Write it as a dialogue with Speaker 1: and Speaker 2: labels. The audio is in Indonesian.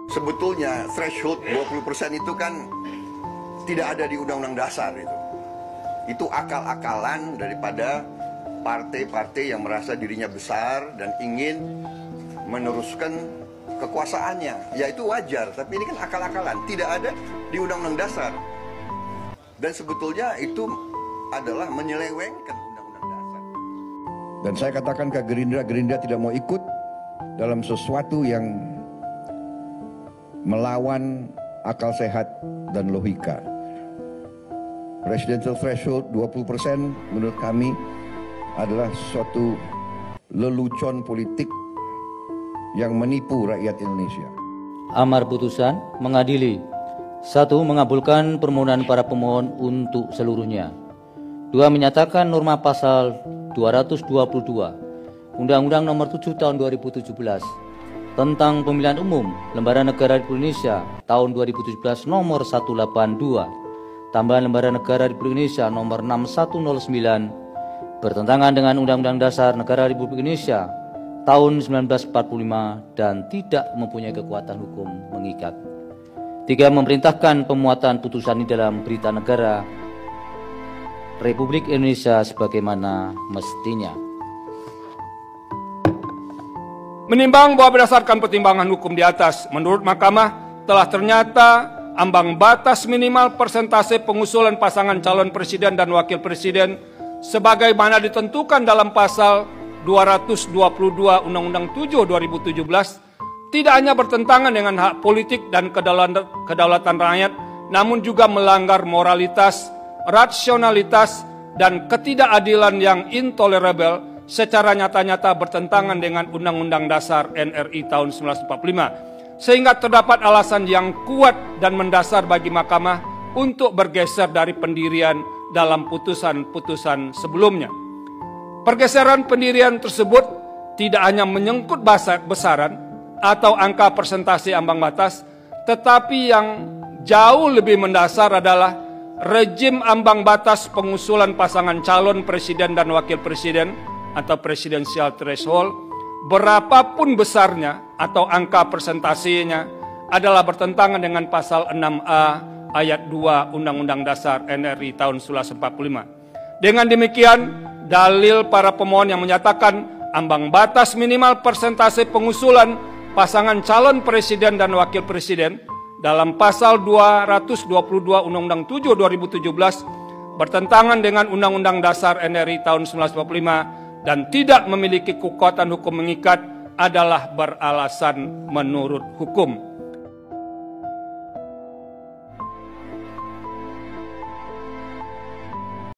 Speaker 1: Sebetulnya threshold 20% itu kan tidak ada di Undang-Undang Dasar itu. Itu akal-akalan daripada partai-partai yang merasa dirinya besar dan ingin meneruskan kekuasaannya. Ya itu wajar, tapi ini kan akal-akalan, tidak ada di Undang-Undang Dasar. Dan sebetulnya itu adalah menyelewengkan Undang-Undang Dasar. Dan saya katakan ke Gerindra tidak mau ikut dalam sesuatu yang melawan akal sehat dan logika. Presidential threshold 20% menurut kami adalah suatu lelucon politik yang menipu rakyat Indonesia.
Speaker 2: Amar putusan mengadili: 1. Mengabulkan permohonan para pemohon untuk seluruhnya. 2. Menyatakan norma pasal 222 Undang-Undang Nomor 7 Tahun 2017 tentang Pemilihan Umum Lembaran Negara Republik Indonesia tahun 2017 Nomor 182 tambahan Lembaran Negara Republik Indonesia Nomor 6109 bertentangan dengan Undang-Undang Dasar Negara Republik Indonesia tahun 1945 dan tidak mempunyai kekuatan hukum mengikat. 3. Memerintahkan pemuatan putusan ini dalam Berita Negara Republik Indonesia sebagaimana mestinya.
Speaker 3: Menimbang bahwa berdasarkan pertimbangan hukum di atas, menurut Mahkamah telah ternyata ambang batas minimal persentase pengusulan pasangan calon presiden dan wakil presiden sebagaimana ditentukan dalam pasal 222 Undang-Undang 7 2017 tidak hanya bertentangan dengan hak politik dan kedaulatan rakyat, namun juga melanggar moralitas, rasionalitas, dan ketidakadilan yang intolerable secara nyata-nyata bertentangan dengan Undang-Undang Dasar NRI tahun 1945. Sehingga terdapat alasan yang kuat dan mendasar bagi Mahkamah untuk bergeser dari pendirian dalam putusan-putusan sebelumnya. Pergeseran pendirian tersebut tidak hanya menyangkut besaran atau angka persentase ambang batas, tetapi yang jauh lebih mendasar adalah rejim ambang batas pengusulan pasangan calon presiden dan wakil presiden atau presidential threshold, berapapun besarnya atau angka persentasenya adalah bertentangan dengan pasal 6A ayat 2 Undang-Undang Dasar NRI tahun 1945. Dengan demikian, dalil para pemohon yang menyatakan ambang batas minimal persentase pengusulan pasangan calon presiden dan wakil presiden dalam pasal 222 Undang-Undang 7 2017 bertentangan dengan Undang-Undang Dasar NRI tahun 1945 dan tidak memiliki kekuatan hukum mengikat adalah beralasan menurut hukum.